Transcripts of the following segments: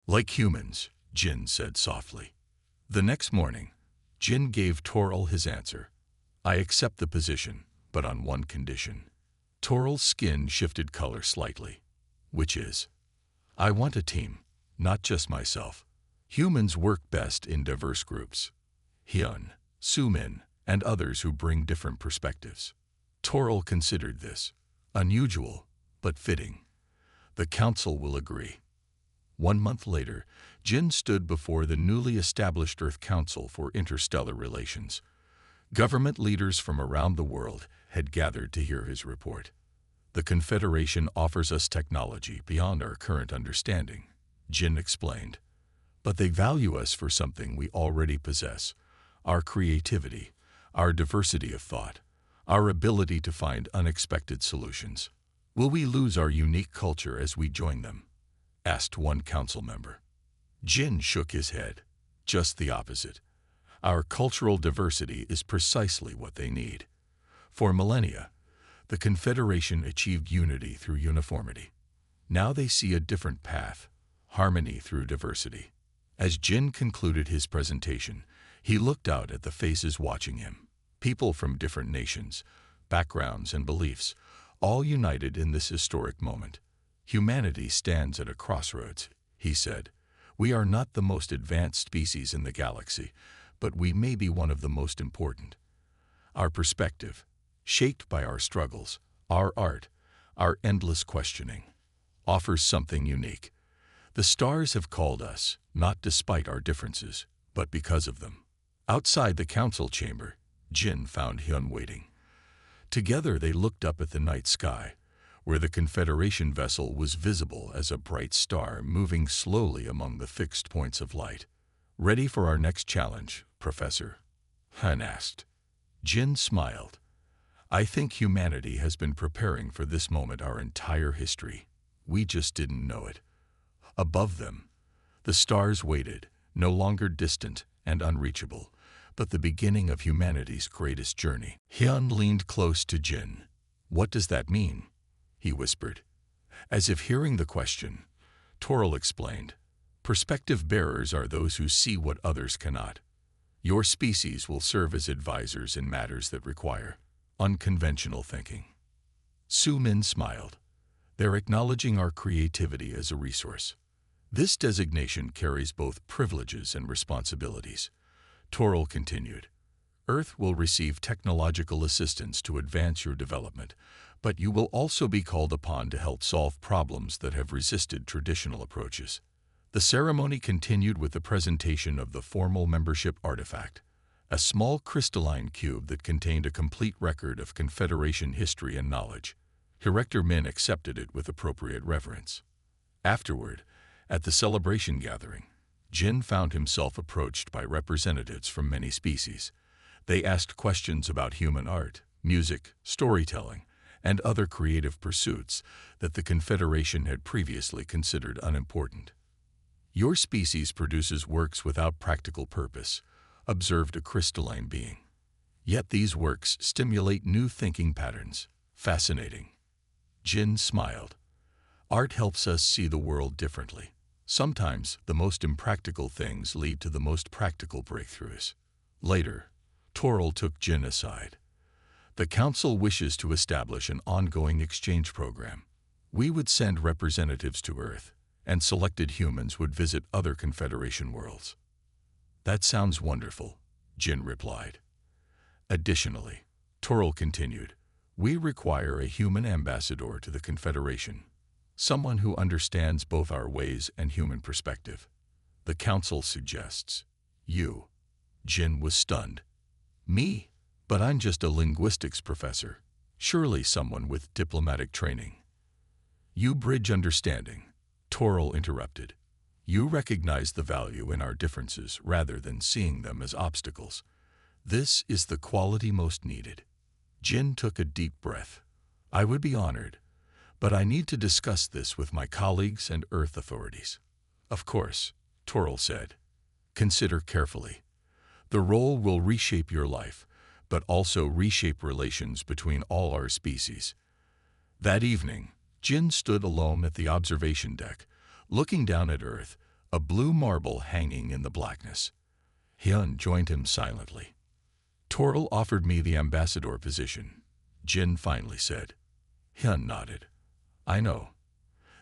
Like humans, Jin said softly. The next morning, Jin gave Toril his answer. I accept the position, but on one condition. Toril's skin shifted color slightly. Which is? I want a team, not just myself. Humans work best in diverse groups. Hyun, Sumin, and others who bring different perspectives. Toril considered this. Unusual, but fitting. The council will agree. 1 month later, Jin stood before the newly established Earth Council for Interstellar Relations. Government leaders from around the world had gathered to hear his report. The Confederation offers us technology beyond our current understanding, Jin explained. But they value us for something we already possess: our creativity, our diversity of thought, our ability to find unexpected solutions. Will we lose our unique culture as we join them? Asked one council member. Jin shook his head. Just the opposite. Our cultural diversity is precisely what they need. For millennia, the Confederation achieved unity through uniformity. Now they see a different path: harmony through diversity. As Jin concluded his presentation, he looked out at the faces watching him. People from different nations, backgrounds, and beliefs, all united in this historic moment. Humanity stands at a crossroads, he said. We are not the most advanced species in the galaxy, but we may be one of the most important. Our perspective, shaped by our struggles, our art, our endless questioning, offers something unique. The stars have called us, not despite our differences, but because of them. Outside the council chamber, Jin found Hyun waiting. Together they looked up at the night sky, where the Confederation vessel was visible as a bright star moving slowly among the fixed points of light. Ready for our next challenge, Professor? Hyun asked. Jin smiled. I think humanity has been preparing for this moment our entire history. We just didn't know it. Above them, the stars waited, no longer distant and unreachable, but the beginning of humanity's greatest journey. Hyun leaned close to Jin. What does that mean? He whispered. As if hearing the question, Toril explained. Perspective bearers are those who see what others cannot. Your species will serve as advisors in matters that require unconventional thinking. Sumin smiled. They're acknowledging our creativity as a resource. This designation carries both privileges and responsibilities. Toril continued. Earth will receive technological assistance to advance your development, but you will also be called upon to help solve problems that have resisted traditional approaches. The ceremony continued with the presentation of the formal membership artifact, a small crystalline cube that contained a complete record of Confederation history and knowledge. Director Min accepted it with appropriate reverence. Afterward, at the celebration gathering, Jin found himself approached by representatives from many species. They asked questions about human art, music, storytelling, and other creative pursuits that the Confederation had previously considered unimportant. Your species produces works without practical purpose, observed a crystalline being. Yet these works stimulate new thinking patterns. Fascinating. Jin smiled. Art helps us see the world differently. Sometimes the most impractical things lead to the most practical breakthroughs. Later, Toril took Jin aside. The Council wishes to establish an ongoing exchange program. We would send representatives to Earth, and selected humans would visit other Confederation worlds. That sounds wonderful, Jin replied. Additionally, Toril continued, we require a human ambassador to the Confederation. Someone who understands both our ways and human perspective. The Council suggests. You. Jin was stunned. Me? But I'm just a linguistics professor. Surely someone with diplomatic training. You bridge understanding, Toril interrupted. You recognize the value in our differences rather than seeing them as obstacles. This is the quality most needed. Jin took a deep breath. I would be honored, but I need to discuss this with my colleagues and Earth authorities. Of course, Toril said. Consider carefully. The role will reshape your life, but also reshape relations between all our species. That evening, Jin stood alone at the observation deck, looking down at Earth, a blue marble hanging in the blackness. Hyun joined him silently. Toril offered me the ambassador position, Jin finally said. Hyun nodded. I know.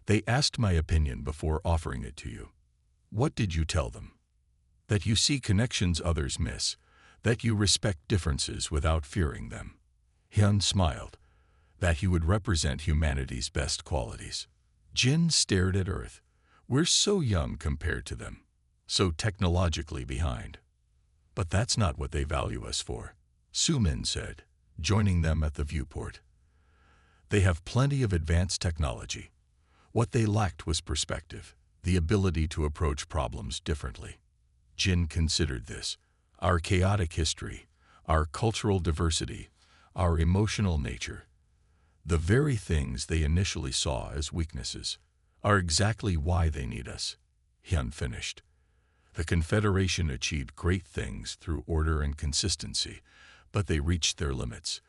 They asked my opinion before offering it to you. What did you tell them? That you see connections others miss, that you respect differences without fearing them. Hyun smiled. That he would represent humanity's best qualities. Jin stared at Earth. We're so young compared to them, so technologically behind. But that's not what they value us for, Sumin said, joining them at the viewport. They have plenty of advanced technology. What they lacked was perspective, the ability to approach problems differently. Jin considered this. Our chaotic history, our cultural diversity, our emotional nature, the very things they initially saw as weaknesses, are exactly why they need us, Hyun finished. The Confederation achieved great things through order and consistency, but they reached their limits.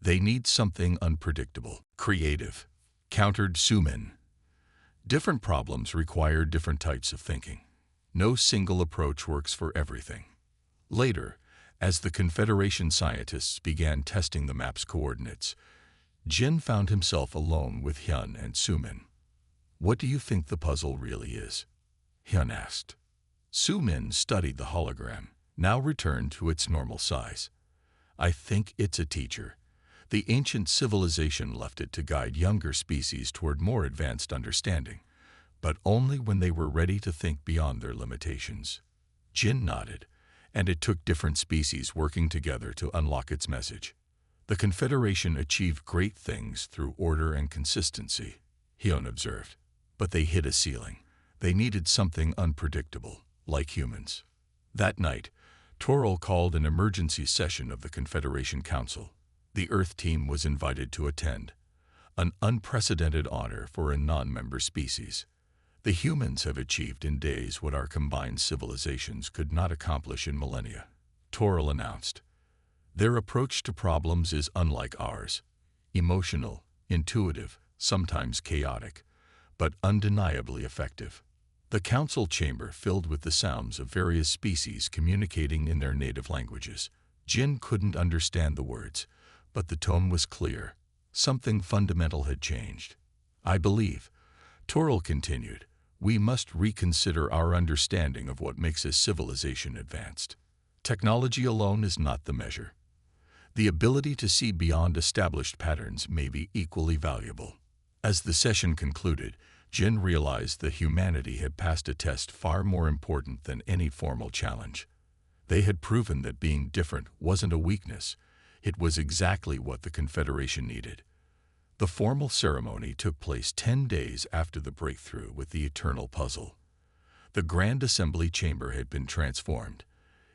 They need something unpredictable, creative, countered Sumin. Different problems require different types of thinking. No single approach works for everything. Later, as the Confederation scientists began testing the map's coordinates, Jin found himself alone with Hyun and Sumin. What do you think the puzzle really is? Hyun asked. Sumin studied the hologram, now returned to its normal size. I think it's a teacher. The ancient civilization left it to guide younger species toward more advanced understanding, but only when they were ready to think beyond their limitations. Jin nodded, and it took different species working together to unlock its message. The Confederation achieved great things through order and consistency, Hyun observed, but they hit a ceiling. They needed something unpredictable, like humans. That night, Toril called an emergency session of the Confederation Council. The Earth team was invited to attend, an unprecedented honor for a non-member species. The humans have achieved in days what our combined civilizations could not accomplish in millennia, Toril announced. Their approach to problems is unlike ours, emotional, intuitive, sometimes chaotic, but undeniably effective. The council chamber filled with the sounds of various species communicating in their native languages. Jin couldn't understand the words, but the tone was clear. Something fundamental had changed. I believe, Toril continued, we must reconsider our understanding of what makes a civilization advanced. Technology alone is not the measure. The ability to see beyond established patterns may be equally valuable. As the session concluded, Jin realized that humanity had passed a test far more important than any formal challenge. They had proven that being different wasn't a weakness. It was exactly what the Confederation needed. The formal ceremony took place 10 days after the breakthrough with the Eternal Puzzle. The Grand Assembly Chamber had been transformed,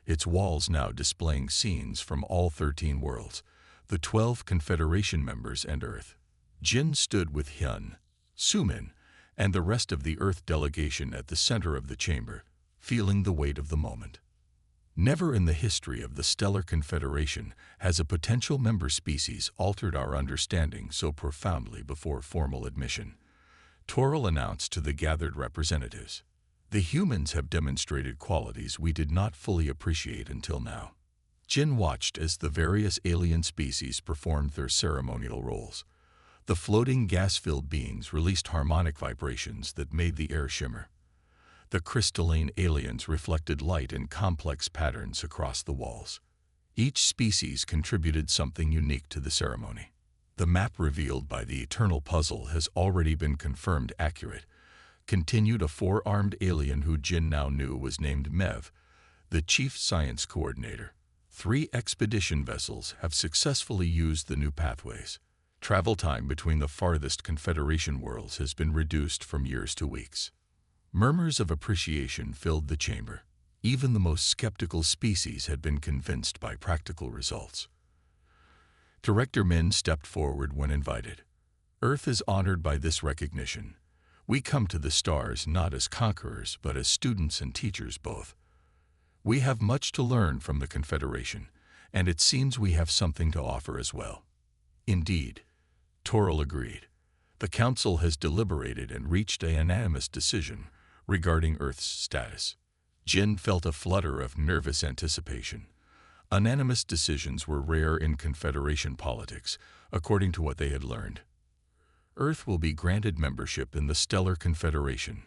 its walls now displaying scenes from all 13 worlds, the 12 Confederation members and Earth. Jin stood with Hyun, Sumin, and the rest of the Earth delegation at the center of the chamber, feeling the weight of the moment. Never in the history of the Stellar Confederation has a potential member species altered our understanding so profoundly before formal admission, Toril announced to the gathered representatives. The humans have demonstrated qualities we did not fully appreciate until now. Jin watched as the various alien species performed their ceremonial roles. The floating gas-filled beings released harmonic vibrations that made the air shimmer. The crystalline aliens reflected light in complex patterns across the walls. Each species contributed something unique to the ceremony. The map revealed by the Eternal Puzzle has already been confirmed accurate, continued a four-armed alien who Jin now knew was named Mev, the chief science coordinator. 3 expedition vessels have successfully used the new pathways. Travel time between the farthest Confederation worlds has been reduced from years to weeks. Murmurs of appreciation filled the chamber. Even the most skeptical species had been convinced by practical results. Director Min stepped forward when invited. Earth is honored by this recognition. We come to the stars not as conquerors, but as students and teachers both. We have much to learn from the Confederation, and it seems we have something to offer as well. Indeed, Toril agreed. The Council has deliberated and reached a unanimous decision, regarding Earth's status. Jin felt a flutter of nervous anticipation. Unanimous decisions were rare in Confederation politics, according to what they had learned. Earth will be granted membership in the Stellar Confederation,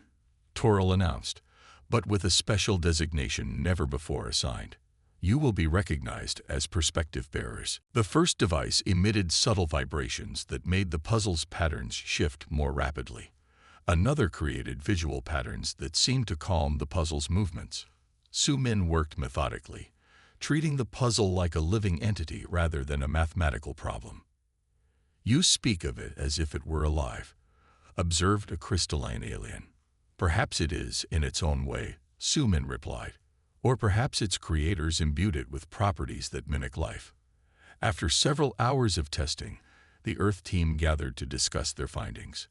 Toril announced, but with a special designation never before assigned. You will be recognized as perspective bearers. The first device emitted subtle vibrations that made the puzzle's patterns shift more rapidly. Another created visual patterns that seemed to calm the puzzle's movements. Su-min worked methodically, treating the puzzle like a living entity rather than a mathematical problem. You speak of it as if it were alive, observed a crystalline alien. Perhaps it is in its own way, Su-min replied. Or perhaps its creators imbued it with properties that mimic life. After several hours of testing, the Earth team gathered to discuss their findings.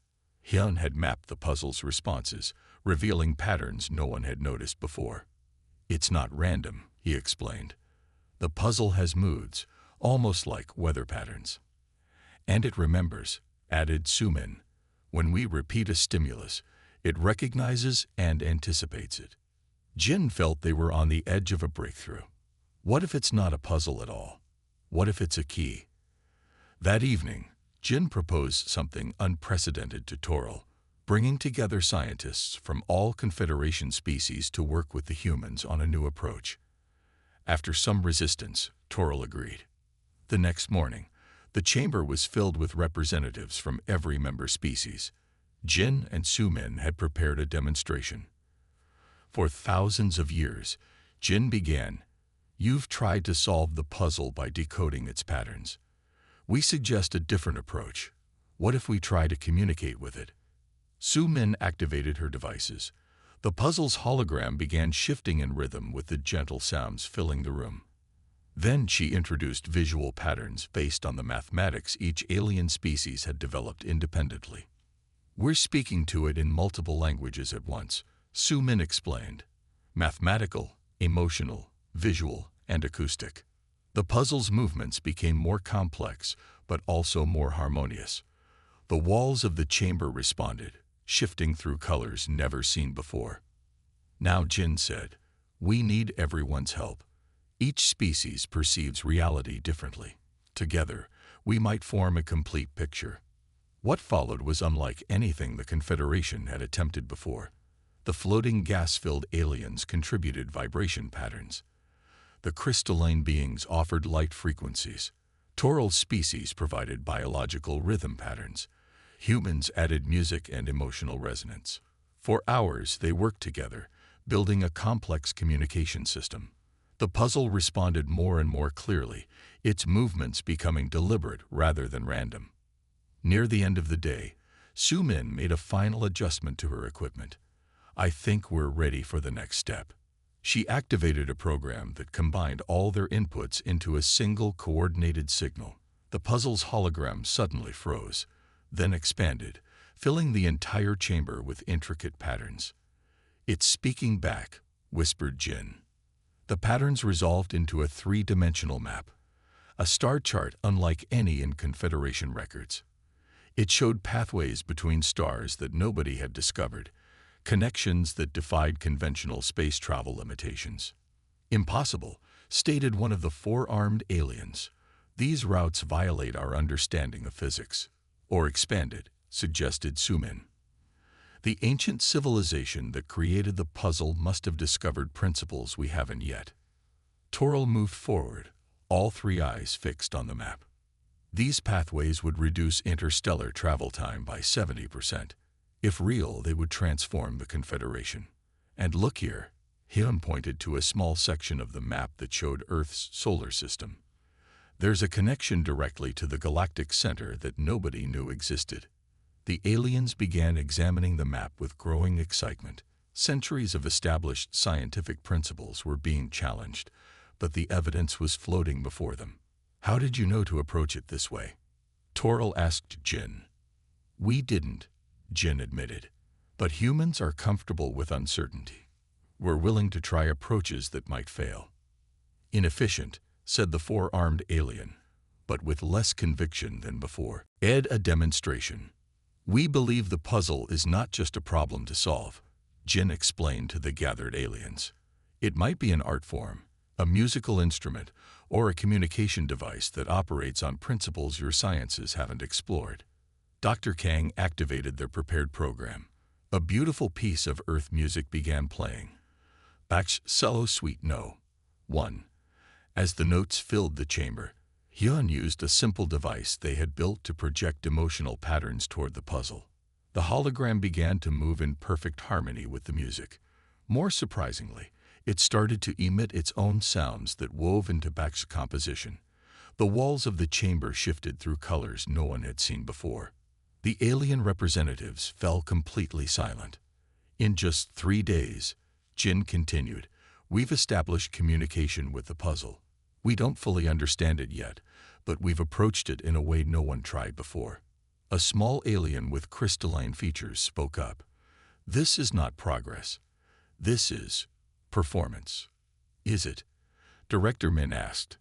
Hyun had mapped the puzzle's responses, revealing patterns no one had noticed before. It's not random, he explained. The puzzle has moods, almost like weather patterns. And it remembers, added Su-min. When we repeat a stimulus, it recognizes and anticipates it. Jin felt they were on the edge of a breakthrough. What if it's not a puzzle at all? What if it's a key? That evening, Jin proposed something unprecedented to Toril, bringing together scientists from all Confederation species to work with the humans on a new approach. After some resistance, Toril agreed. The next morning, the chamber was filled with representatives from every member species. Jin and Su-min had prepared a demonstration. For thousands of years, Jin began, "You've tried to solve the puzzle by decoding its patterns. We suggest a different approach. What if we try to communicate with it?" Su-min activated her devices. The puzzle's hologram began shifting in rhythm with the gentle sounds filling the room. Then she introduced visual patterns based on the mathematics each alien species had developed independently. "We're speaking to it in multiple languages at once," Su-min explained. Mathematical, emotional, visual, and acoustic. The puzzle's movements became more complex, but also more harmonious. The walls of the chamber responded, shifting through colors never seen before. Now Jin said, "We need everyone's help. Each species perceives reality differently. Together, we might form a complete picture." What followed was unlike anything the Confederation had attempted before. The floating gas-filled aliens contributed vibration patterns. The crystalline beings offered light frequencies. Toril's species provided biological rhythm patterns. Humans added music and emotional resonance. For hours, they worked together, building a complex communication system. The puzzle responded more and more clearly, its movements becoming deliberate rather than random. Near the end of the day, Su-min made a final adjustment to her equipment. "I think we're ready for the next step." She activated a program that combined all their inputs into a single coordinated signal. The puzzle's hologram suddenly froze, then expanded, filling the entire chamber with intricate patterns. "It's speaking back," whispered Jin. The patterns resolved into a three-dimensional map, a star chart unlike any in Confederation records. It showed pathways between stars that nobody had discovered, connections that defied conventional space travel limitations. "Impossible," stated one of the four-armed aliens. "These routes violate our understanding of physics." "Or expanded," suggested Su-min. "The ancient civilization that created the puzzle must have discovered principles we haven't yet." Toril moved forward, all three eyes fixed on the map. These pathways would reduce interstellar travel time by 70%. If real, they would transform the Confederation. "And look here," Hyun pointed to a small section of the map that showed Earth's solar system. "There's a connection directly to the galactic center that nobody knew existed." The aliens began examining the map with growing excitement. Centuries of established scientific principles were being challenged, but the evidence was floating before them. "How did you know to approach it this way?" Toril asked Jin. "We didn't," Jin admitted. "But humans are comfortable with uncertainty. We're willing to try approaches that might fail." "Inefficient," said the four-armed alien, but with less conviction than before. "A demonstration. We believe the puzzle is not just a problem to solve. Jin explained to the gathered aliens. It might be an art form, a musical instrument, or a communication device that operates on principles your sciences haven't explored. Dr. Kang activated their prepared program. A beautiful piece of Earth music began playing. Bach's Cello Suite No. 1. As the notes filled the chamber, Hyun used a simple device they had built to project emotional patterns toward the puzzle. The hologram began to move in perfect harmony with the music. More surprisingly, it started to emit its own sounds that wove into Bach's composition. The walls of the chamber shifted through colors no one had seen before. The alien representatives fell completely silent. In just 3 days, Jin continued, we've established communication with the puzzle. We don't fully understand it yet, but we've approached it in a way no one tried before. A small alien with crystalline features spoke up. This is not progress. This is performance. Is it? Director Min asked.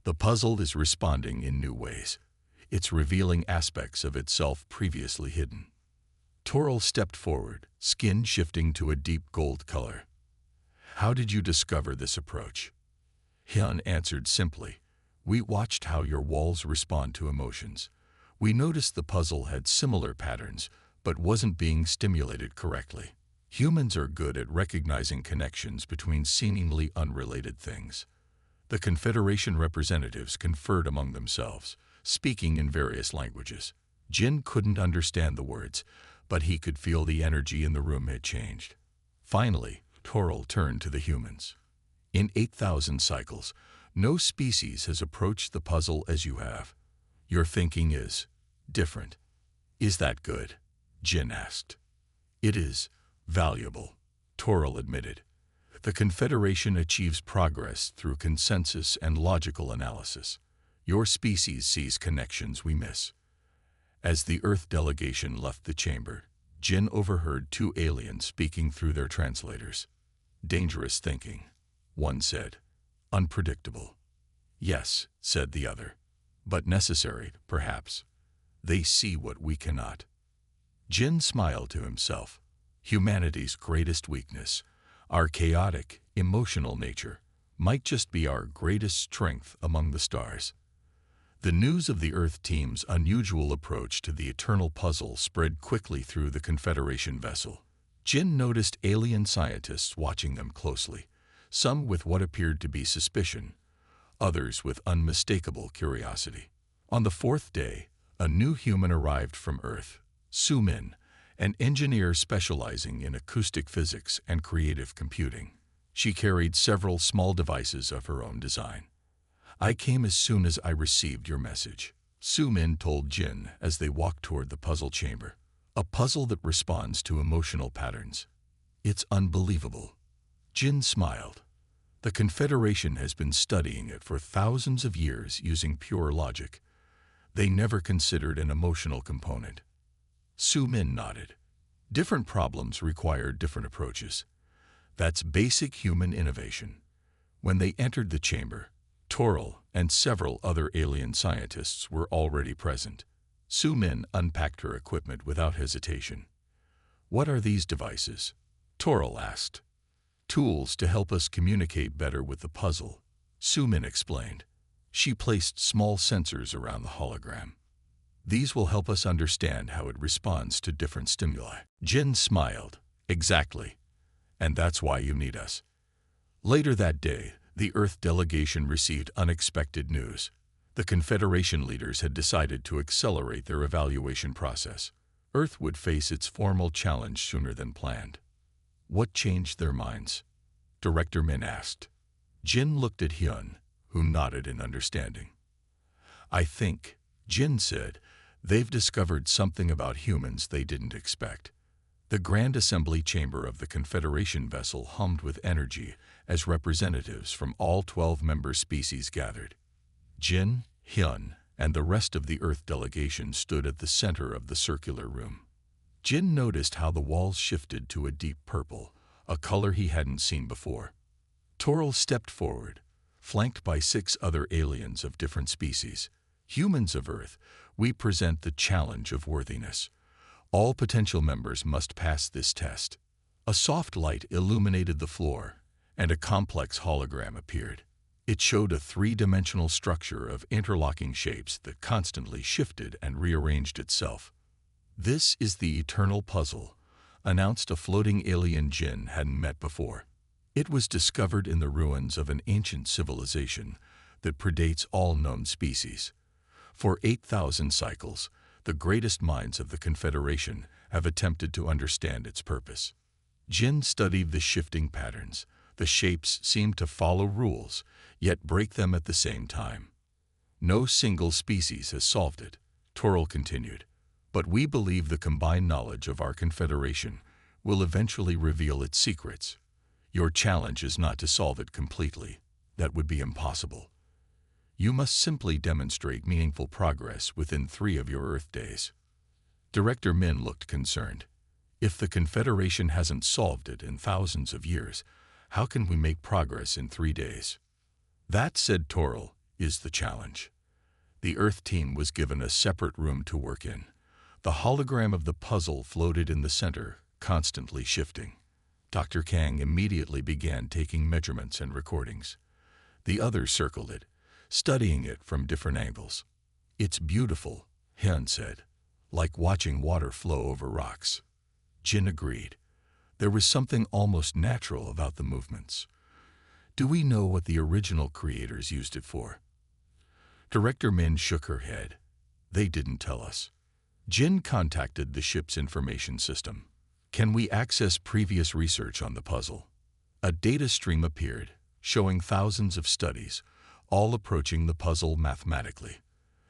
The puzzle is responding in new ways. It's revealing aspects of itself previously hidden. Toril stepped forward, skin shifting to a deep gold color. How did you discover this approach? Hyun answered simply. We watched how your walls respond to emotions. We noticed the puzzle had similar patterns, but wasn't being stimulated correctly. Humans are good at recognizing connections between seemingly unrelated things. The Confederation representatives conferred among themselves, speaking in various languages. Jin couldn't understand the words, but he could feel the energy in the room had changed. Finally, Toril turned to the humans. In 8,000 cycles, no species has approached the puzzle as you have. Your thinking is different. Is that good? Jin asked. It is valuable, Toril admitted. The Confederation achieves progress through consensus and logical analysis. Your species sees connections we miss. As the Earth delegation left the chamber, Jin overheard 2 aliens speaking through their translators. Dangerous thinking, one said. Unpredictable. Yes, said the other. But necessary, perhaps. They see what we cannot. Jin smiled to himself. Humanity's greatest weakness, our chaotic, emotional nature, might just be our greatest strength among the stars. The news of the Earth team's unusual approach to the eternal puzzle spread quickly through the Confederation vessel. Jin noticed alien scientists watching them closely, some with what appeared to be suspicion, others with unmistakable curiosity. On the 4th day, a new human arrived from Earth, Su-min, an engineer specializing in acoustic physics and creative computing. She carried several small devices of her own design. I came as soon as I received your message, Su-min told Jin as they walked toward the puzzle chamber. A puzzle that responds to emotional patterns. It's unbelievable. Jin smiled. The Confederation has been studying it for thousands of years using pure logic. They never considered an emotional component. Su-min nodded. Different problems require different approaches. That's basic human innovation. When they entered the chamber, Toril and several other alien scientists were already present. Su-min unpacked her equipment without hesitation. What are these devices? Toril asked. Tools to help us communicate better with the puzzle, Su-min explained. She placed small sensors around the hologram. These will help us understand how it responds to different stimuli. Jin smiled. Exactly. And that's why you need us. Later that day, the Earth delegation received unexpected news. The Confederation leaders had decided to accelerate their evaluation process. Earth would face its formal challenge sooner than planned. What changed their minds? Director Min asked. Jin looked at Hyun, who nodded in understanding. I think, Jin said, they've discovered something about humans they didn't expect. The Grand Assembly chamber of the Confederation vessel hummed with energy as representatives from all 12 member species gathered. Jin, Hyun, and the rest of the Earth delegation stood at the center of the circular room. Jin noticed how the walls shifted to a deep purple, a color he hadn't seen before. Toril stepped forward, flanked by 6 other aliens of different species. Humans of Earth, we present the challenge of worthiness. All potential members must pass this test. A soft light illuminated the floor, and a complex hologram appeared. It showed a three-dimensional structure of interlocking shapes that constantly shifted and rearranged itself. "This is the eternal puzzle," announced a floating alien Jin hadn't met before. It was discovered in the ruins of an ancient civilization that predates all known species. For 8,000 cycles, the greatest minds of the Confederation have attempted to understand its purpose. Jin studied the shifting patterns. The shapes seemed to follow rules, yet break them at the same time. "No single species has solved it," Toril continued, "but we believe the combined knowledge of our Confederation will eventually reveal its secrets. Your challenge is not to solve it completely. That would be impossible. You must simply demonstrate meaningful progress within 3 of your Earth days." Director Min looked concerned. "If the Confederation hasn't solved it in thousands of years, how can we make progress in 3 days?" "That," said Toril, "is the challenge." The Earth team was given a separate room to work in. The hologram of the puzzle floated in the center, constantly shifting. Dr. Kang immediately began taking measurements and recordings. The others circled it, studying it from different angles. "It's beautiful," Hyun said, "like watching water flow over rocks." Jin agreed. There was something almost natural about the movements. "Do we know what the original creators used it for?" Director Min shook her head. "They didn't tell us." Jin contacted the ship's information system. "Can we access previous research on the puzzle?" A data stream appeared, showing thousands of studies, all approaching the puzzle mathematically.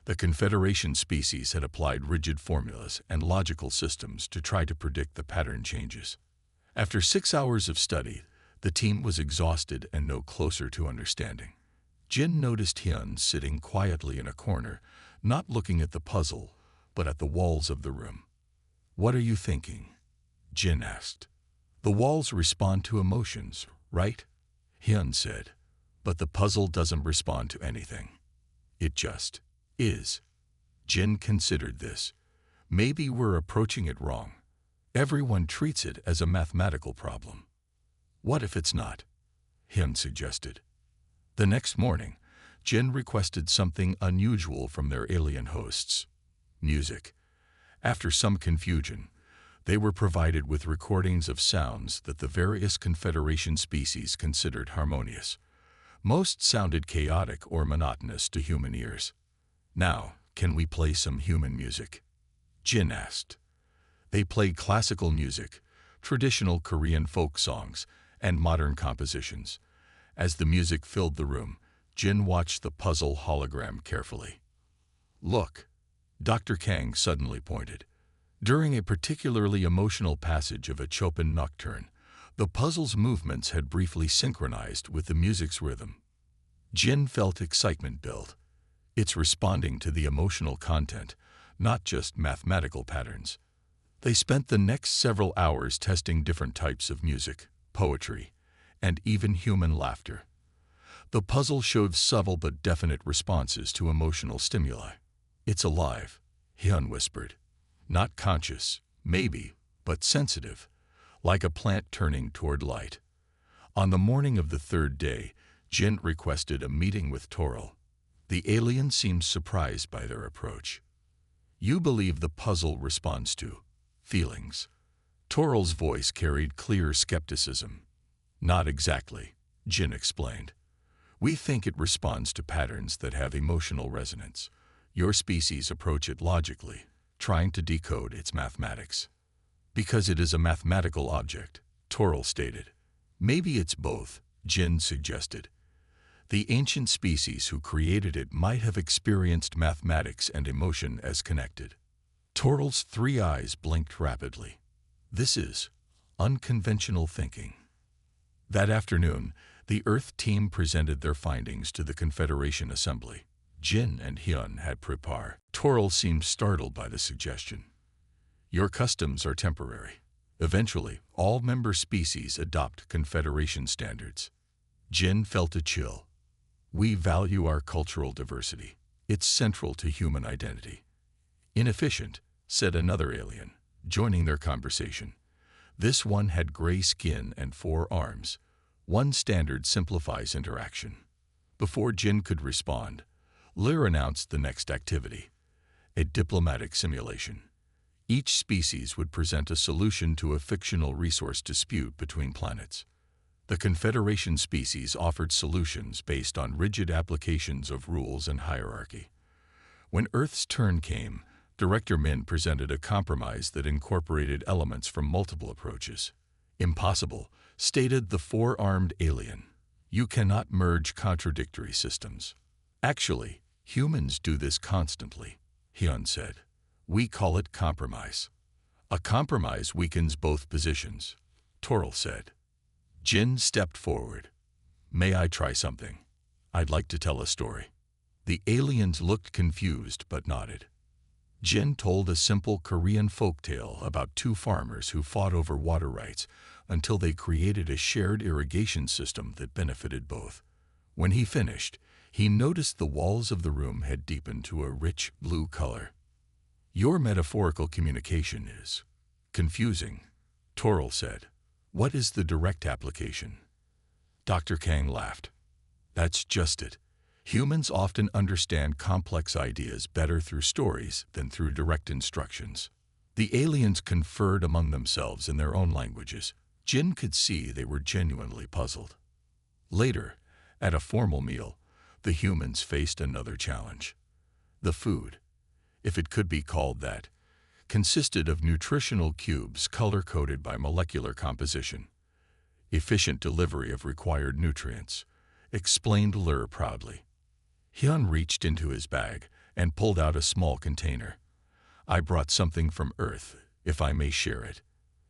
The Confederation species had applied rigid formulas and logical systems to try to predict the pattern changes. After 6 hours of study, the team was exhausted and no closer to understanding. Jin noticed Hyun sitting quietly in a corner, not looking at the puzzle, but at the walls of the room. "What are you thinking?" Jin asked. "The walls respond to emotions, right?" Hyun said. "But the puzzle doesn't respond to anything. It just is." Jin considered this. "Maybe we're approaching it wrong. Everyone treats it as a mathematical problem." "What if it's not?" Hyun suggested. The next morning, Jin requested something unusual from their alien hosts: music. After some confusion, they were provided with recordings of sounds that the various Confederation species considered harmonious. Most sounded chaotic or monotonous to human ears. "Now, can we play some human music?" Jin asked. They played classical music, traditional Korean folk songs, and modern compositions. As the music filled the room, Jin watched the puzzle hologram carefully. "Look," Dr. Kang suddenly pointed. During a particularly emotional passage of a Chopin nocturne, the puzzle's movements had briefly synchronized with the music's rhythm. Jin felt excitement build. It's responding to the emotional content, not just mathematical patterns. They spent the next several hours testing different types of music, poetry, and even human laughter. The puzzle showed subtle but definite responses to emotional stimuli. "It's alive," Hyun whispered. "Not conscious, maybe, but sensitive, like a plant turning toward light." On the morning of the 3rd day, Jin requested a meeting with Toril. The alien seemed surprised by their approach. "You believe the puzzle responds to feelings?" Toril's voice carried clear skepticism. "Not exactly," Jin explained. "We think it responds to patterns that have emotional resonance. Your species approach it logically, trying to decode its mathematics." "Because it is a mathematical object," Toril stated. "Maybe it's both," Jin suggested. "The ancient species who created it might have experienced mathematics and emotion as connected." Toril's 3 eyes blinked rapidly. "This is unconventional thinking." That afternoon, the Earth team presented their findings to the Confederation Assembly. Jin and Hyun had prepare. Toril seemed startled by the suggestion. "Your customs are temporary. Eventually, all member species adopt Confederation standards." Jin felt a chill. "We value our cultural diversity. It's central to human identity." "Inefficient," said another alien, joining their conversation. This one had gray skin and 4 arms. One standard simplifies interaction. Before Jin could respond, Lear announced the next activity, a diplomatic simulation. Each species would present a solution to a fictional resource dispute between planets. The Confederation species offered solutions based on rigid applications of rules and hierarchy. When Earth's turn came, Director Min presented a compromise that incorporated elements from multiple approaches. Impossible, stated the 4-armed alien. You cannot merge contradictory systems. Actually, humans do this constantly, Hyun said. We call it compromise. A compromise weakens both positions, Toril said. Jin stepped forward. May I try something? I'd like to tell a story. The aliens looked confused but nodded. Jin told a simple Korean folktale about 2 farmers who fought over water rights until they created a shared irrigation system that benefited both. When he finished, he noticed the walls of the room had deepened to a rich blue color. Your metaphorical communication is confusing, Toril said. What is the direct application? Dr. Kang laughed. That's just it. Humans often understand complex ideas better through stories than through direct instructions. The aliens conferred among themselves in their own languages. Jin could see they were genuinely puzzled. Later, at a formal meal, the humans faced another challenge. The food, if it could be called that, consisted of nutritional cubes color-coded by molecular composition. Efficient delivery of required nutrients, explained Lur proudly. Hyun reached into his bag and pulled out a small container. I brought something from Earth, if I may share it.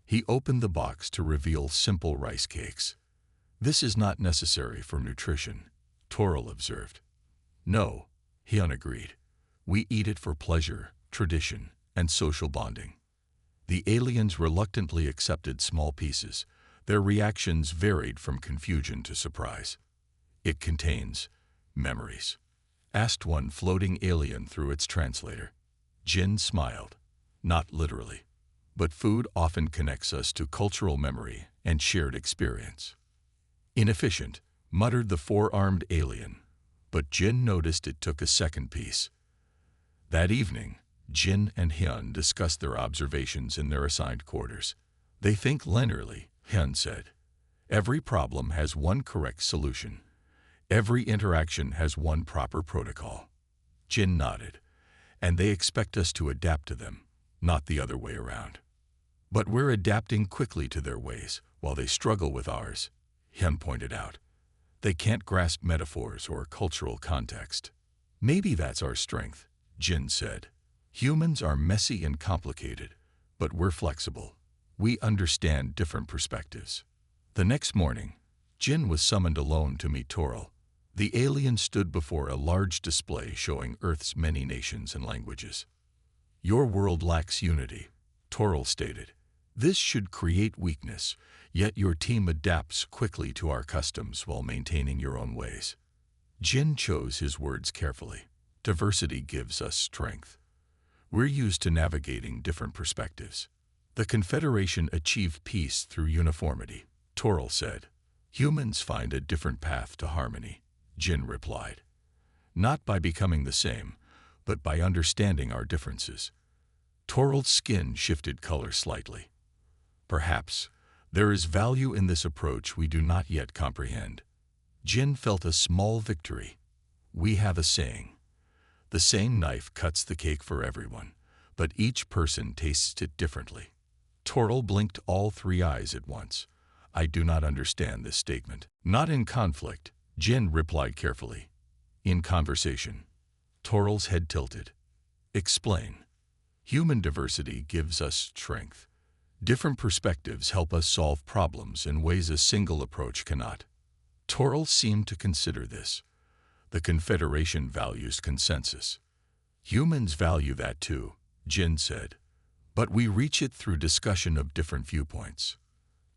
He opened the box to reveal simple rice cakes. This is not necessary for nutrition, Toril observed. No, Hyun agreed. We eat it for pleasure, tradition, and social bonding. The aliens reluctantly accepted small pieces. Their reactions varied from confusion to surprise. It contains memories, asked one floating alien through its translator. Jin smiled. Not literally, but food often connects us to cultural memory and shared experience. Inefficient, muttered the 4-armed alien, but Jin noticed it took a second piece. That evening, Jin and Hyun discussed their observations in their assigned quarters. They think linearly, Hyun said. Every problem has one correct solution. Every interaction has one proper protocol. Jin nodded. And they expect us to adapt to them, not the other way around. But we're adapting quickly to their ways, while they struggle with ours, Hyun pointed out. They can't grasp metaphors or cultural context. Maybe that's our strength, Jin said. Humans are messy and complicated, but we're flexible. We understand different perspectives. The next morning, Jin was summoned alone to meet Toril. The alien stood before a large display showing Earth's many nations and languages. Your world lacks unity, Toril stated. This should create weakness, yet your team adapts quickly to our customs while maintaining your own ways. Jin chose his words carefully. Diversity gives us strength. We're used to navigating different perspectives. The Confederation achieved peace through uniformity, Toril said. Humans find a different path to harmony, Jin replied. Not by becoming the same, but by understanding our differences. Toril's skin shifted color slightly. Perhaps there is value in this approach we do not yet comprehend. Jin felt a small victory. We have a saying. The same knife cuts the cake for everyone, but each person tastes it differently. Toril blinked all 3 eyes at once. I do not understand this statement. Not in conflict, Jin replied carefully. In conversation. Toril's head tilted. Explain. Human diversity gives us strength. Different perspectives help us solve problems in ways a single approach cannot. Toril seemed to consider this. The Confederation values consensus. Humans value that too, Jin said. But we reach it through discussion of different viewpoints.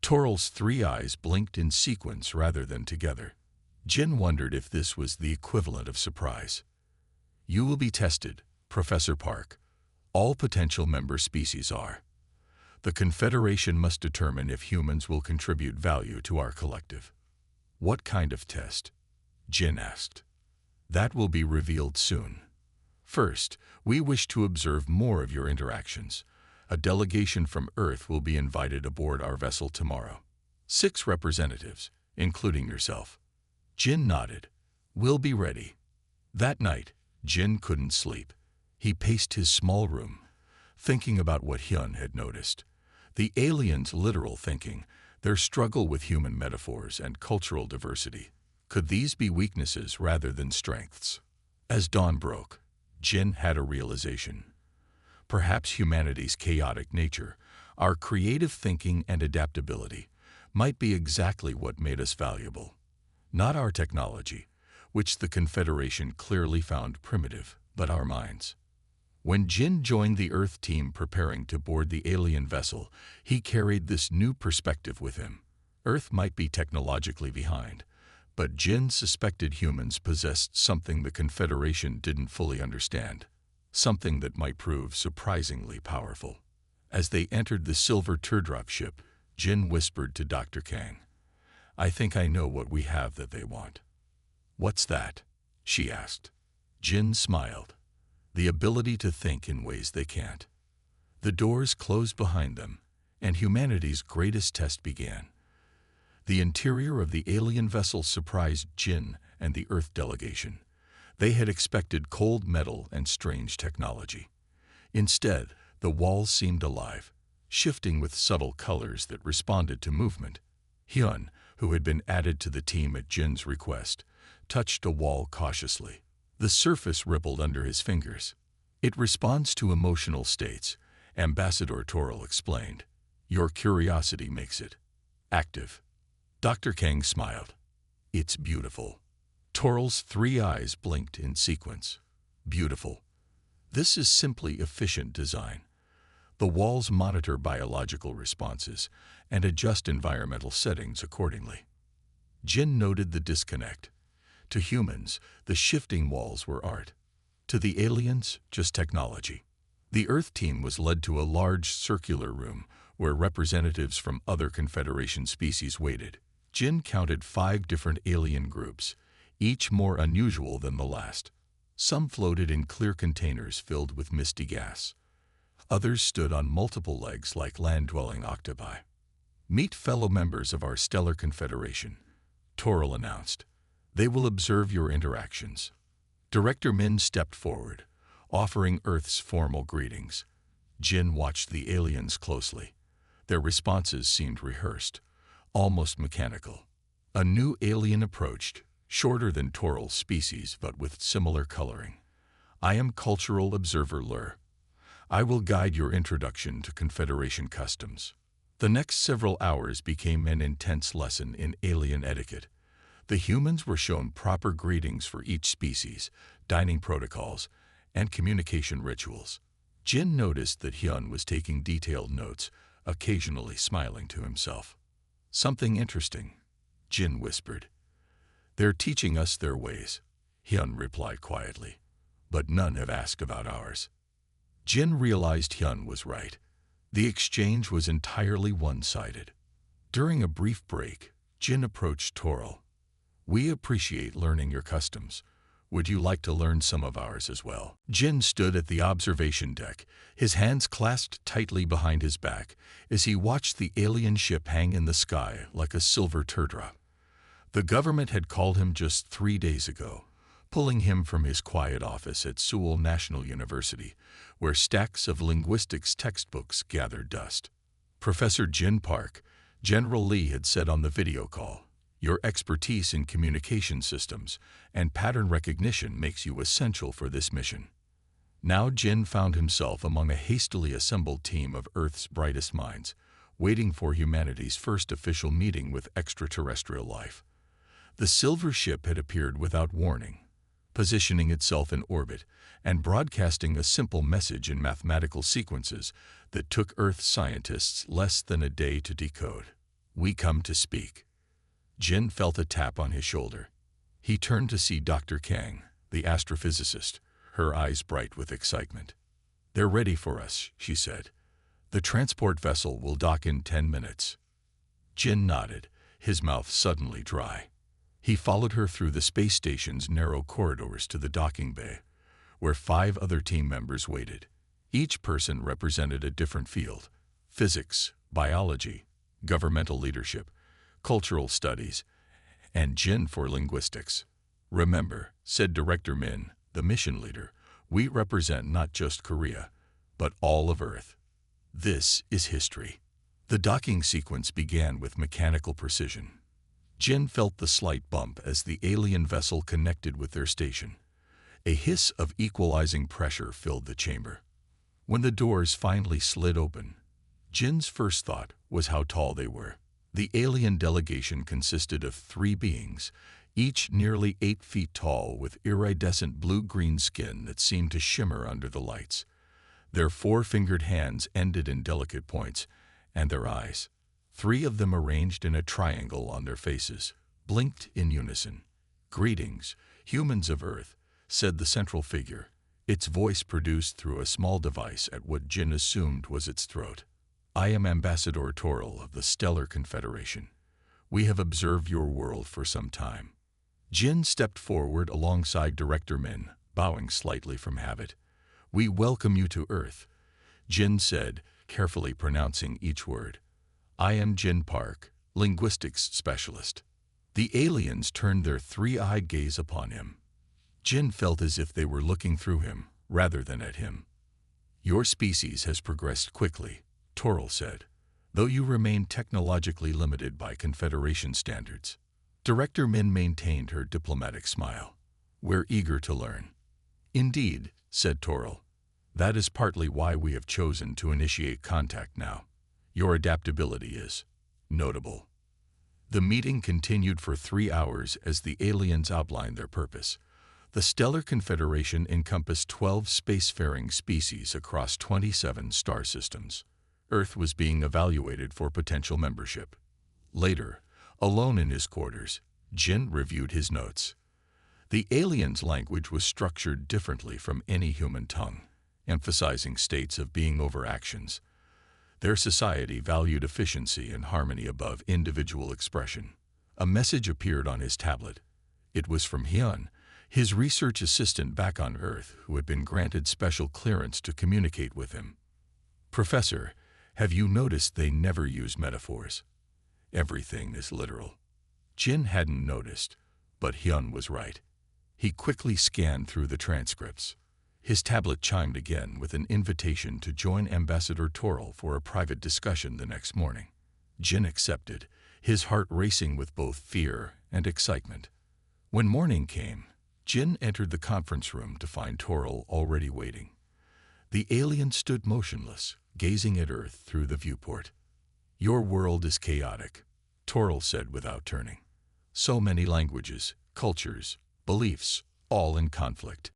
Toril's 3 eyes blinked in sequence rather than together. Jin wondered if this was the equivalent of surprise. You will be tested, Professor Park. All potential member species are. The Confederation must determine if humans will contribute value to our collective. What kind of test? Jin asked. That will be revealed soon. First, we wish to observe more of your interactions. A delegation from Earth will be invited aboard our vessel tomorrow. 6 representatives, including yourself. Jin nodded. We'll be ready. That night, Jin couldn't sleep. He paced his small room, thinking about what Hyun had noticed. The aliens' literal thinking, their struggle with human metaphors and cultural diversity. Could these be weaknesses rather than strengths? As dawn broke, Jin had a realization. Perhaps humanity's chaotic nature, our creative thinking and adaptability, might be exactly what made us valuable. Not our technology, which the Confederation clearly found primitive, but our minds. When Jin joined the Earth team preparing to board the alien vessel, he carried this new perspective with him. Earth might be technologically behind, but Jin suspected humans possessed something the Confederation didn't fully understand, something that might prove surprisingly powerful. As they entered the silver teardrop ship, Jin whispered to Dr. Kang, I think I know what we have that they want. What's that? She asked. Jin smiled. The ability to think in ways they can't. The doors closed behind them, and humanity's greatest test began. The interior of the alien vessel surprised Jin and the Earth delegation. They had expected cold metal and strange technology. Instead, the walls seemed alive, shifting with subtle colors that responded to movement. Hyun, who had been added to the team at Jin's request, touched a wall cautiously. The surface rippled under his fingers. It responds to emotional states, Ambassador Toril explained. Your curiosity makes it active. Dr. Kang smiled. It's beautiful. Toril's 3 eyes blinked in sequence. Beautiful. This is simply efficient design. The walls monitor biological responses and adjust environmental settings accordingly. Jin noted the disconnect. To humans, the shifting walls were art. To the aliens, just technology. The Earth team was led to a large circular room where representatives from other Confederation species waited. Jin counted 5 different alien groups, each more unusual than the last. Some floated in clear containers filled with misty gas. Others stood on multiple legs like land-dwelling octopi. Meet fellow members of our stellar confederation, Toril announced. They will observe your interactions. Director Min stepped forward, offering Earth's formal greetings. Jin watched the aliens closely. Their responses seemed rehearsed, almost mechanical. A new alien approached, shorter than Toril's species but with similar coloring. I am Cultural Observer Lur. I will guide your introduction to Confederation customs. The next several hours became an intense lesson in alien etiquette. The humans were shown proper greetings for each species, dining protocols, and communication rituals. Jin noticed that Hyun was taking detailed notes, occasionally smiling to himself. Something interesting, Jin whispered. They're teaching us their ways, Hyun replied quietly, but none have asked about ours. Jin realized Hyun was right. The exchange was entirely one-sided. During a brief break, Jin approached Toril. We appreciate learning your customs. Would you like to learn some of ours as well? Jin stood at the observation deck, his hands clasped tightly behind his back, as he watched the alien ship hang in the sky like a silver teardrop. The government had called him just 3 days ago, pulling him from his quiet office at Seoul National University, where stacks of linguistics textbooks gathered dust. Professor Jin Park, General Lee had said on the video call, your expertise in communication systems and pattern recognition makes you essential for this mission. Now Jin found himself among a hastily assembled team of Earth's brightest minds, waiting for humanity's first official meeting with extraterrestrial life. The silver ship had appeared without warning, positioning itself in orbit and broadcasting a simple message in mathematical sequences that took Earth scientists less than a day to decode. We come to speak. Jin felt a tap on his shoulder. He turned to see Dr. Kang, the astrophysicist, her eyes bright with excitement. They're ready for us, she said. The transport vessel will dock in 10 minutes. Jin nodded, his mouth suddenly dry. He followed her through the space station's narrow corridors to the docking bay, where 5 other team members waited. Each person represented a different field: physics, biology, governmental leadership, cultural studies, and Jin for linguistics. "Remember," said Director Min, the mission leader, "we represent not just Korea, but all of Earth. This is history." The docking sequence began with mechanical precision. Jin felt the slight bump as the alien vessel connected with their station. A hiss of equalizing pressure filled the chamber. When the doors finally slid open, Jin's first thought was how tall they were. The alien delegation consisted of 3 beings, each nearly 8 feet tall, with iridescent blue-green skin that seemed to shimmer under the lights. Their 4-fingered hands ended in delicate points, and their eyes, 3 of them arranged in a triangle on their faces, blinked in unison. "Greetings, humans of Earth," said the central figure, its voice produced through a small device at what Jin assumed was its throat. "I am Ambassador Toril of the Stellar Confederation. We have observed your world for some time." Jin stepped forward alongside Director Min, bowing slightly from habit. "We welcome you to Earth," Jin said, carefully pronouncing each word. "I am Jin Park, linguistics specialist." The aliens turned their 3-eyed gaze upon him. Jin felt as if they were looking through him, rather than at him. "Your species has progressed quickly," Toril said, "though you remain technologically limited by Confederation standards." Director Min maintained her diplomatic smile. "We're eager to learn." "Indeed," said Toril. "That is partly why we have chosen to initiate contact now. Your adaptability is notable." The meeting continued for 3 hours as the aliens outlined their purpose. The Stellar Confederation encompassed 12 spacefaring species across 27 star systems. Earth was being evaluated for potential membership. Later, alone in his quarters, Jin reviewed his notes. The aliens' language was structured differently from any human tongue, emphasizing states of being over actions. Their society valued efficiency and harmony above individual expression. A message appeared on his tablet. It was from Hyun, his research assistant back on Earth, who had been granted special clearance to communicate with him. "Professor, have you noticed they never use metaphors? Everything is literal." Jin hadn't noticed, but Hyun was right. He quickly scanned through the transcripts. His tablet chimed again with an invitation to join Ambassador Toril for a private discussion the next morning. Jin accepted, his heart racing with both fear and excitement. When morning came, Jin entered the conference room to find Toril already waiting. The alien stood motionless, gazing at Earth through the viewport. "Your world is chaotic," Toril said without turning. "So many languages, cultures, beliefs, all in conflict.